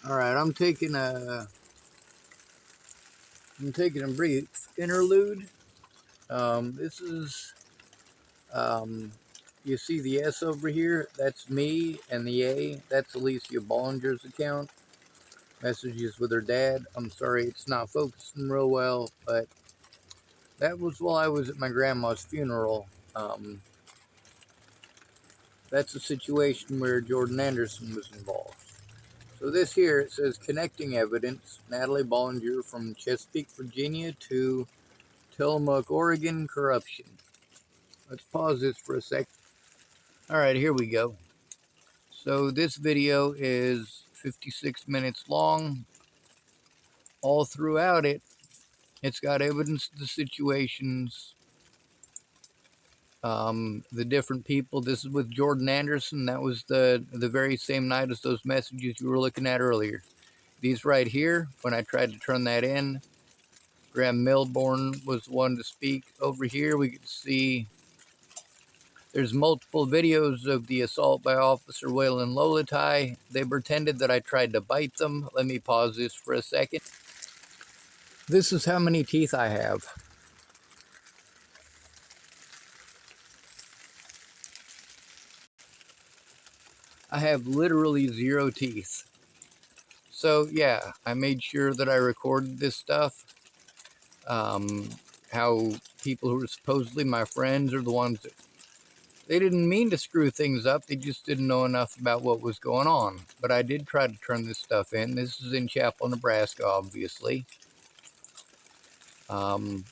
All right, I'm taking a brief interlude. This is you see the S over here. That's me, and the A. That's Alicia Bollinger's account. Messages with her dad. I'm sorry, it's not focusing real well, but that was while I was at my grandma's funeral. Um, that's a situation where Jordan Anderson was involved. So this here, it says connecting evidence. Natalie Bollinger from Chesapeake, Virginia to Tillamook, Oregon, corruption. Let's pause this for a sec. All right, here we go. So this video is 56 minutes long. All throughout it, it's got evidence of the situations, the different people. This is with Jordan Anderson. That was the very same night as those messages you were looking at earlier. These right here, when I tried to turn that in, Graham Milborn was the one to speak. Over here, we can see there's multiple videos of the assault by Officer Waylon Lolatai. They pretended that I tried to bite them. Let me pause this for a second. This is how many teeth I have. I have literally 0 teeth. So yeah, I made sure that I recorded this stuff. How people who are supposedly my friends are the ones that they didn't mean to screw things up. They just didn't know enough about what was going on. But I did try to turn this stuff in. This is in Chapel, Nebraska, obviously. You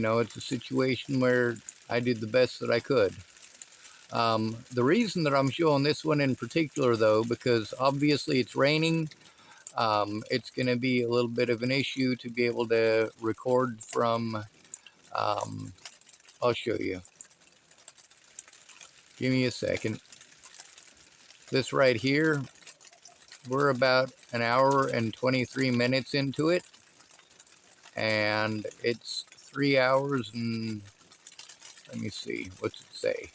know, it's a situation where I did the best that I could. The reason that I'm showing this one in particular, though, because obviously it's raining. It's going to be a little bit of an issue to be able to record from. I'll show you. Give me a second. This right here, we're about an hour and 23 minutes into it. And it's 3 hours and, let me see, what's it say?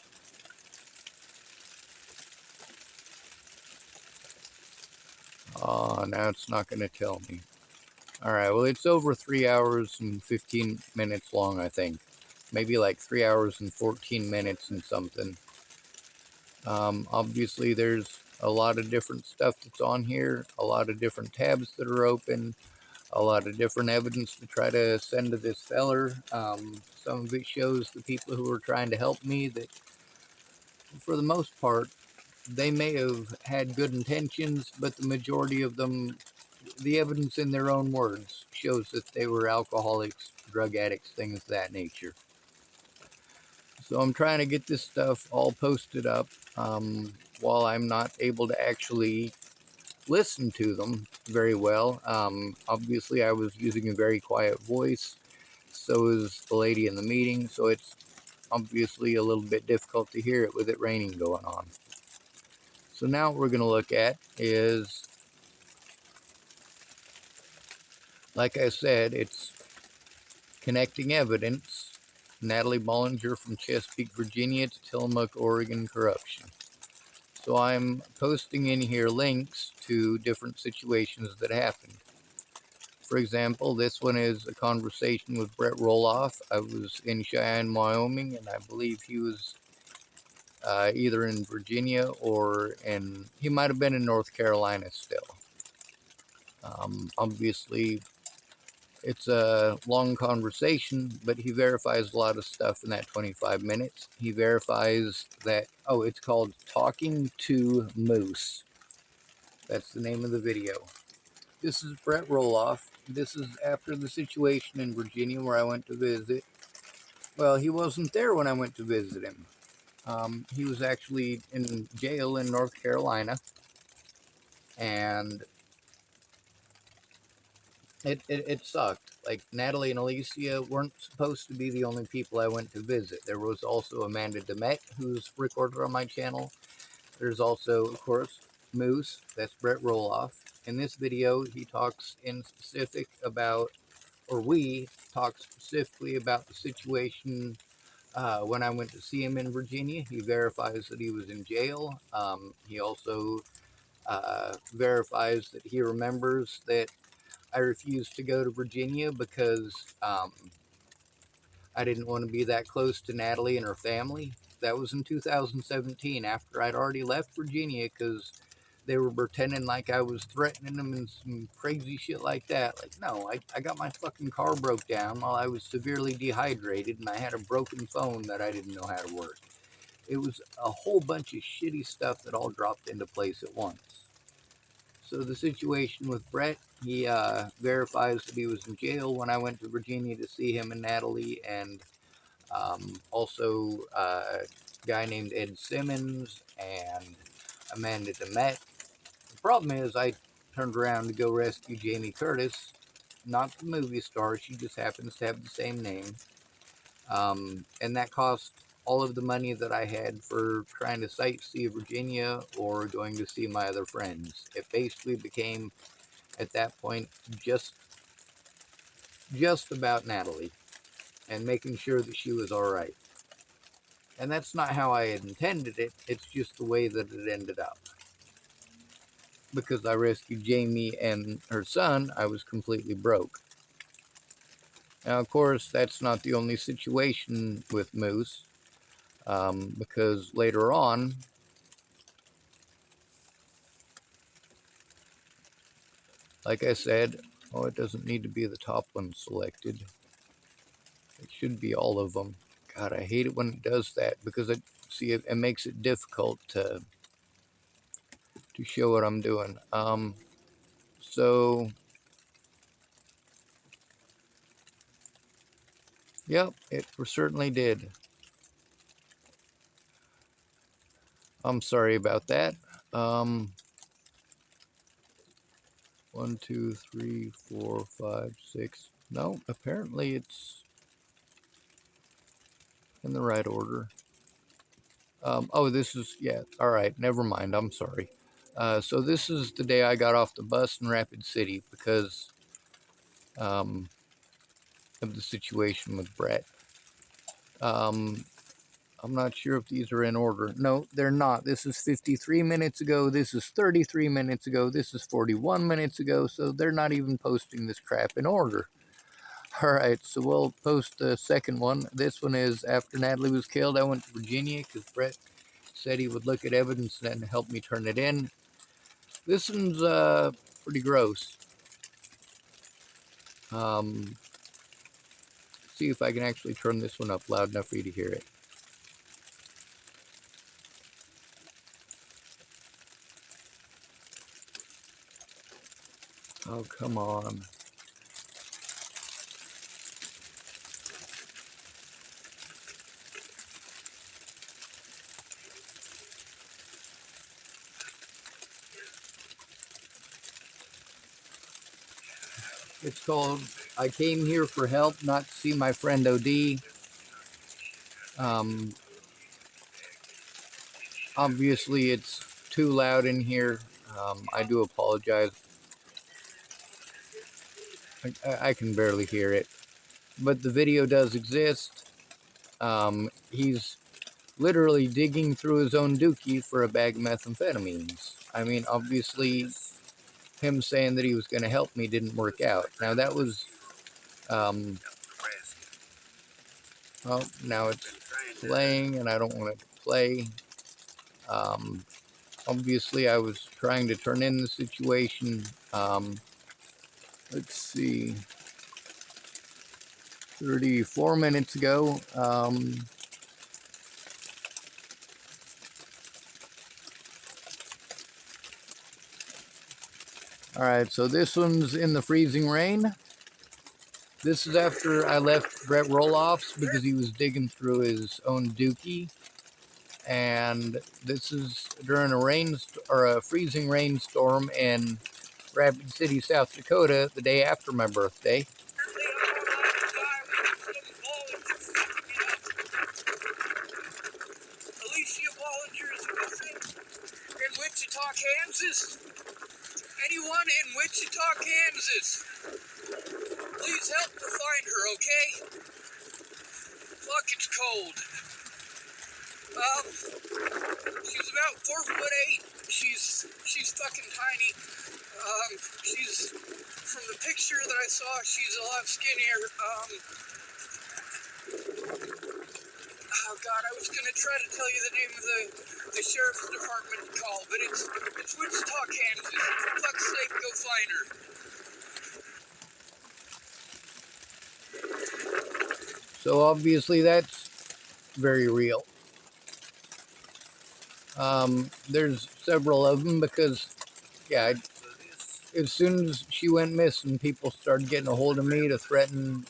Oh, now it's not going to tell me. All right, well, it's over 3 hours and 15 minutes long, I think. Maybe like 3 hours and 14 minutes and something. Obviously, there's a lot of different stuff that's on here, a lot of different tabs that are open, a lot of different evidence to try to send to this feller. Some of it shows the people who are trying to help me that, for the most part, they may have had good intentions, but the majority of them, the evidence in their own words, shows that they were alcoholics, drug addicts, things of that nature. So I'm trying to get this stuff all posted up while I'm not able to actually listen to them very well. Obviously, I was using a very quiet voice. So is the lady in the meeting. So it's obviously a little bit difficult to hear it with it raining going on. So now what we're going to look at is, like I said, it's connecting evidence. Natalie Bollinger from Chesapeake, Virginia to Tillamook, Oregon, corruption. So I'm posting in here links to different situations that happened. For example, this one is a conversation with Brett Roloff. I was in Cheyenne, Wyoming, and I believe he was either in Virginia or he might have been in North Carolina still. Obviously, it's a long conversation, but he verifies a lot of stuff in that 25 minutes. He verifies that, oh, it's called Talking to Moose. That's the name of the video. This is Brett Roloff. This is after the situation in Virginia where I went to visit. Well, he wasn't there when I went to visit him. He was actually in jail in North Carolina. And it sucked. Like, Natalie and Alicia weren't supposed to be the only people I went to visit. There was also Amanda Demet, who's recorded on my channel. There's also, of course, Moose. That's Brett Roloff. In this video, he talks in specific about, or we talk specifically about the situation when I went to see him in Virginia. He verifies that he was in jail. He also verifies that he remembers that I refused to go to Virginia because I didn't want to be that close to Natalie and her family. That was in 2017 after I'd already left Virginia because they were pretending like I was threatening them and some crazy shit like that. Like, no, I got my fucking car broke down while I was severely dehydrated and I had a broken phone that I didn't know how to work. It was a whole bunch of shitty stuff that all dropped into place at once. So the situation with Brett, he verifies that he was in jail when I went to Virginia to see him and Natalie, and also a guy named Ed Simmons and Amanda DeMette. The problem is I turned around to go rescue Jamie Curtis, not the movie star. She just happens to have the same name. And that cost all of the money that I had for trying to sightsee Virginia or going to see my other friends. It basically became, at that point, just about Natalie and making sure that she was all right. And that's not how I had intended it. It's just the way that it ended up. Because I rescued Jamie and her son, I was completely broke. Now, of course, that's not the only situation with Moose. Because later on, like I said, oh, it doesn't need to be the top one selected. It should be all of them. God, I hate it when it does that because it makes it difficult to show what I'm doing. So yep, it certainly did. I'm sorry about that. 1, 2, 3, 4, 5, 6. No, apparently it's in the right order. Oh, this is, yeah, all right, never mind, I'm sorry. So this is the day I got off the bus in Rapid City because of the situation with Brett. I'm not sure if these are in order. No, they're not. This is 53 minutes ago. This is 33 minutes ago. This is 41 minutes ago. So they're not even posting this crap in order. All right, so we'll post the second one. This one is after Natalie was killed. I went to Virginia because Brett said he would look at evidence and help me turn it in. This one's pretty gross. See if I can actually turn this one up loud enough for you to hear it. Oh, come on. It's called I Came Here for Help, Not to See My Friend OD. Obviously, it's too loud in here. I do apologize. I can barely hear it. But the video does exist. He's literally digging through his own dookie for a bag of methamphetamines. I mean, obviously, him saying that he was going to help me didn't work out. Now, that was... well, now it's playing, and I don't want it to play. Obviously, I was trying to turn in the situation. Let's see, 34 minutes ago. All right, so this one's in the freezing rain. This is after I left Brett Roloff's because he was digging through his own dookie. And this is during a freezing rainstorm in Rapid City, South Dakota, the day after my birthday. In Wichita, Kansas. Anyone in Wichita, Kansas, please help to find her, okay? Fuck, it's cold. She's about 4'8". she's fucking tiny. She's, from the picture that I saw, she's a lot skinnier. Oh God, I was gonna try to tell you the name of the sheriff's department call, but it's Wichita, Kansas. For fuck's sake, go find her. So obviously that's very real. There's several of them because, yeah, as soon as she went missing, people started getting a hold of me to threaten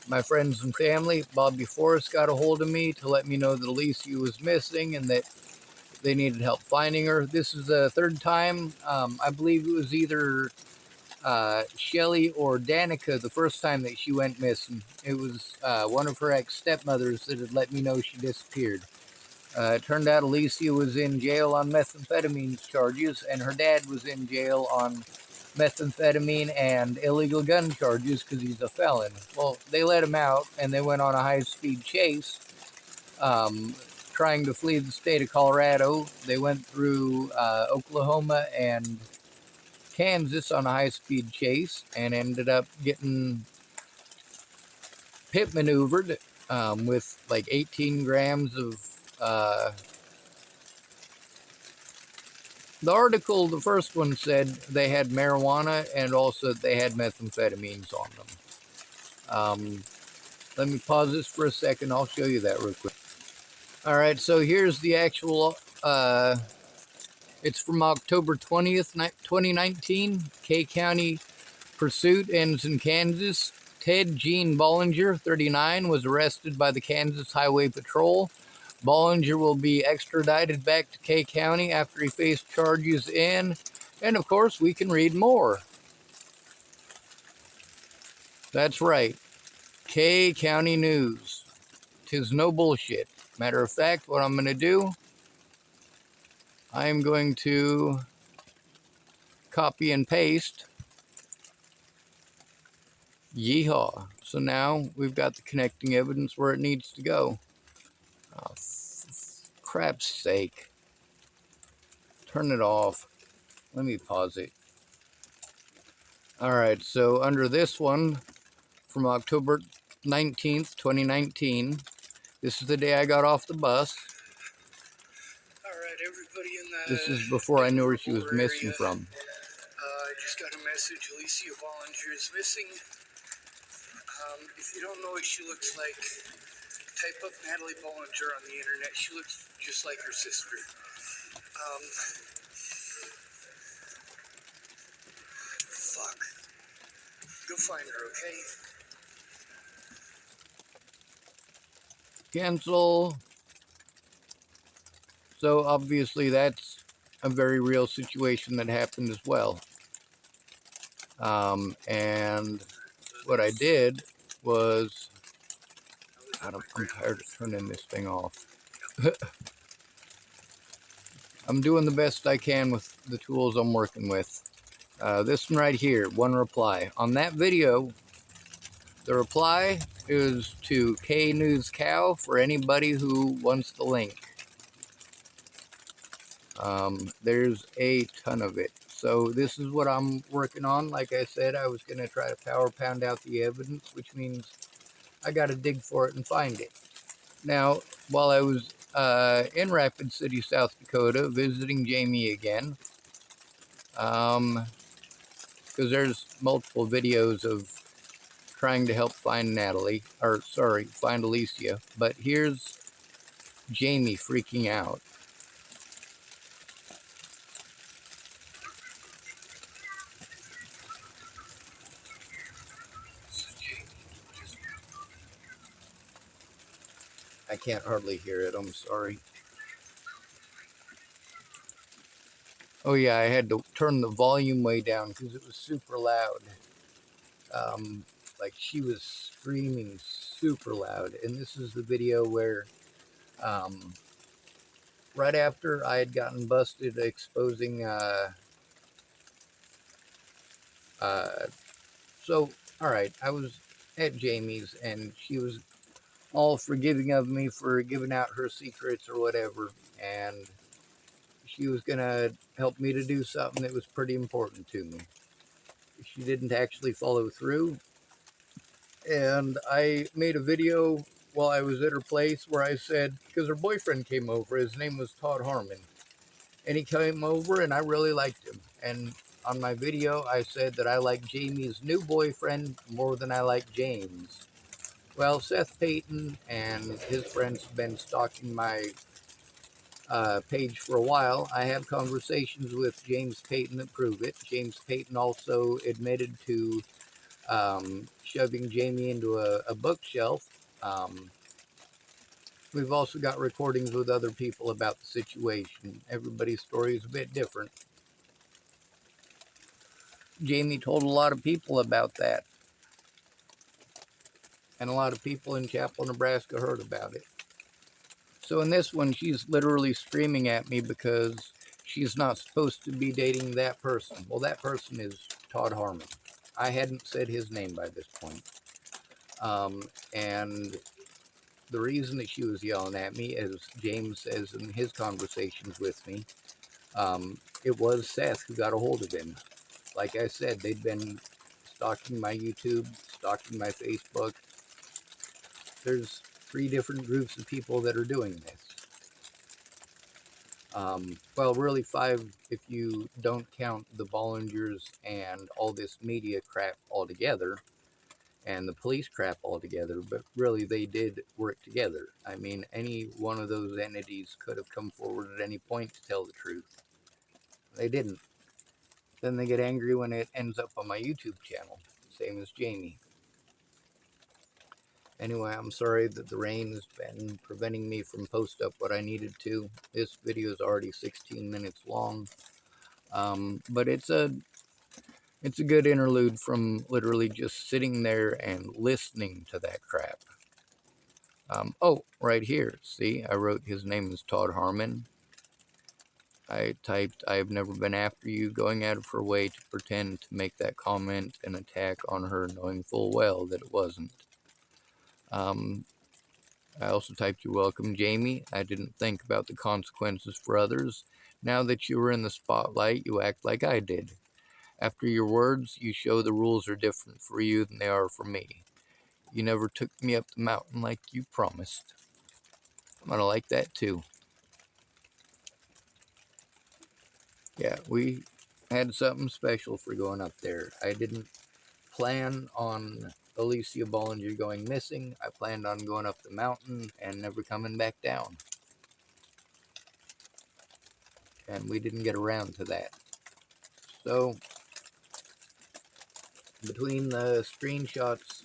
my friends and family. Bobby Forrest got a hold of me to let me know that Alicia was missing and that they needed help finding her. This is the third time. I believe it was either Shelly or Danica the first time that she went missing. It was one of her ex-stepmothers that had let me know she disappeared. It turned out Alicia was in jail on methamphetamine charges, and her dad was in jail on methamphetamine and illegal gun charges because he's a felon. Well, they let him out, and they went on a high-speed chase, trying to flee the state of Colorado. They went through Oklahoma and Kansas on a high-speed chase and ended up getting pit maneuvered with like 18 grams of the article, the first one said they had marijuana and also they had methamphetamines on them. Let me pause this for a second. I'll show you that real quick. All right, so here's the actual, it's from October 20th, 2019. K County pursuit ends in Kansas. Ted Gene Bollinger, 39, was arrested by the Kansas Highway Patrol. Bollinger will be extradited back to K County after he faced charges in, and of course, we can read more. That's right, K County News. 'Tis no bullshit. Matter of fact, what I'm going to do, I am going to copy and paste. Yeehaw. So now we've got the connecting evidence where it needs to go. Oh, crap's sake. Turn it off. Let me pause it. Alright, so under this one, from October 19th, 2019, this is the day I got off the bus. Alright, everybody in the... This is before I knew where she was missing from. I just got a message, Alicia Bollinger is missing. If you don't know what she looks like, type up Natalie Bollinger on the internet. She looks just like her sister. Fuck. Go find her, okay? Cancel. So obviously that's a very real situation that happened as well. And what I did was, God, I'm tired of turning this thing off. I'm doing the best I can with the tools I'm working with. This one right here, one reply. On that video, the reply is to K News Cow for anybody who wants the link. There's a ton of it. So this is what I'm working on. Like I said, I was going to try to power pound out the evidence, which means I got to dig for it and find it. Now, while I was in Rapid City, South Dakota, visiting Jamie again, because there's multiple videos of trying to help find Natalie, or sorry, find Alicia, but here's Jamie freaking out. I can't hardly hear it, I'm sorry. Oh yeah, I had to turn the volume way down because it was super loud. Like she was screaming super loud. And this is the video where, right after I had gotten busted exposing, so, alright, I was at Jamie's and she was all forgiving of me for giving out her secrets or whatever. And she was going to help me to do something that was pretty important to me. She didn't actually follow through. And I made a video while I was at her place where I said, because her boyfriend came over, his name was Todd Harmon, and he came over and I really liked him. And on my video, I said that I like Jamie's new boyfriend more than I like James. Well, Seth Payton and his friends have been stalking my page for a while. I have conversations with James Payton that prove it. James Payton also admitted to shoving Jamie into a bookshelf. We've also got recordings with other people about the situation. Everybody's story is a bit different. Jamie told a lot of people about that. And a lot of people in Chapel, Nebraska heard about it. So in this one, she's literally screaming at me because she's not supposed to be dating that person. Well, that person is Todd Harmon. I hadn't said his name by this point. And the reason that she was yelling at me, as James says in his conversations with me, it was Seth who got a hold of him. Like I said, they'd been stalking my YouTube, stalking my Facebook. There's 3 different groups of people that are doing this. Well, really 5 if you don't count the Bollingers and all this media crap altogether, and the police crap altogether, but really they did work together. I mean, any one of those entities could have come forward at any point to tell the truth. They didn't. Then they get angry when it ends up on my YouTube channel, same as Jamie. Anyway, I'm sorry that the rain has been preventing me from post up what I needed to. This video is already 16 minutes long, but it's a good interlude from literally just sitting there and listening to that crap. Oh, right here, see, I wrote his name is Todd Harmon. I typed, I have never been after you, going out of her way to pretend to make that comment an attack on her, knowing full well that it wasn't. I also typed, you're welcome, Jamie. I didn't think about the consequences for others. Now that you were in the spotlight, you act like I did. After your words, you show the rules are different for you than they are for me. You never took me up the mountain like you promised. I'm gonna like that too. Yeah, we had something special for going up there. I didn't plan on Alicia Bollinger going missing. I planned on going up the mountain and never coming back down. And we didn't get around to that. So, between the screenshots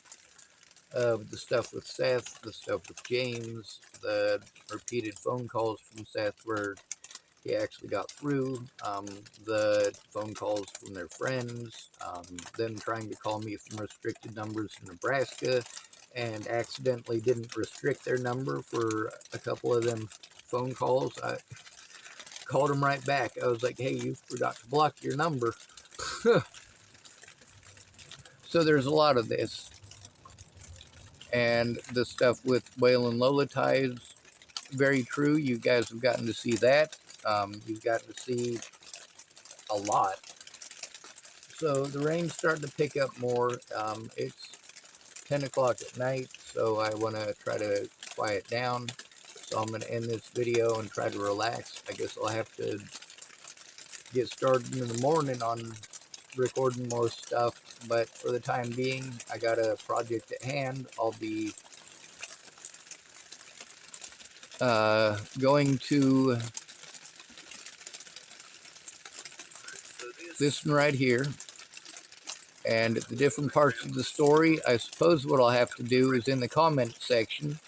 of the stuff with Seth, the stuff with James, the repeated phone calls from Seth where he actually got through, the phone calls from their friends, them trying to call me from restricted numbers in Nebraska and accidentally didn't restrict their number for a couple of them phone calls. I called them right back. I was like, hey, you forgot to block your number. So there's a lot of this. And the stuff with Whale and Lolita is very true. You guys have gotten to see that. You've gotten to see a lot. So the rain's starting to pick up more. It's 10 o'clock at night, so I want to try to quiet down. So I'm going to end this video and try to relax. I guess I'll have to get started in the morning on recording more stuff, but for the time being, I got a project at hand. I'll be going to this one right here, and the different parts of the story. I suppose what I'll have to do is in the comment section,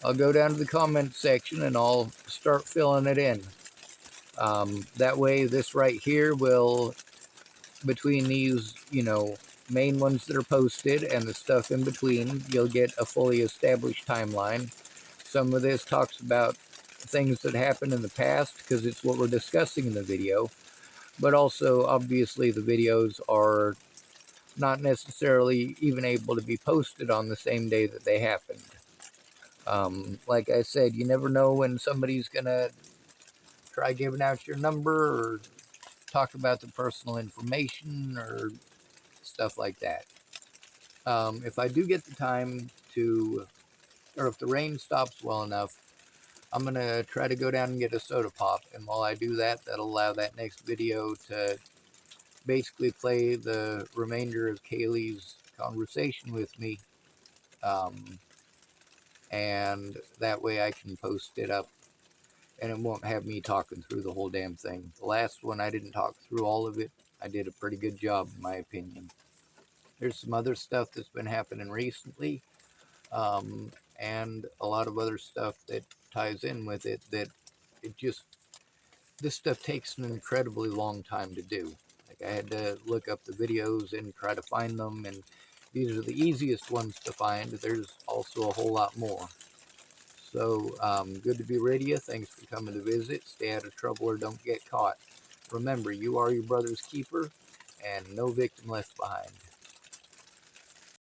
I'll go down to the comment section and I'll start filling it in. That way, this right here will, between these, main ones that are posted and the stuff in between, you'll get a fully established timeline. Some of this talks about things that happened in the past because it's what we're discussing in the video, but also obviously the videos are not necessarily even able to be posted on the same day that they happened. Like I said, you never know when somebody's gonna try giving out your number or talk about the personal information or stuff like that. If I do get the time to, or if the rain stops well enough, I'm going to try to go down and get a soda pop. And while I do that, that'll allow that next video to basically play the remainder of Kaylee's conversation with me. And that way I can post it up and it won't have me talking through the whole damn thing. The last one, I didn't talk through all of it. I did a pretty good job, in my opinion. There's some other stuff that's been happening recently, and a lot of other stuff that ties in with it that it just, this stuff takes an incredibly long time to do. Like, I had to look up the videos and try to find them, and these are the easiest ones to find. There's also a whole lot more. So, good to be with you. Thanks for coming to visit. Stay out of trouble or don't get caught. Remember, you are your brother's keeper, and no victim left behind.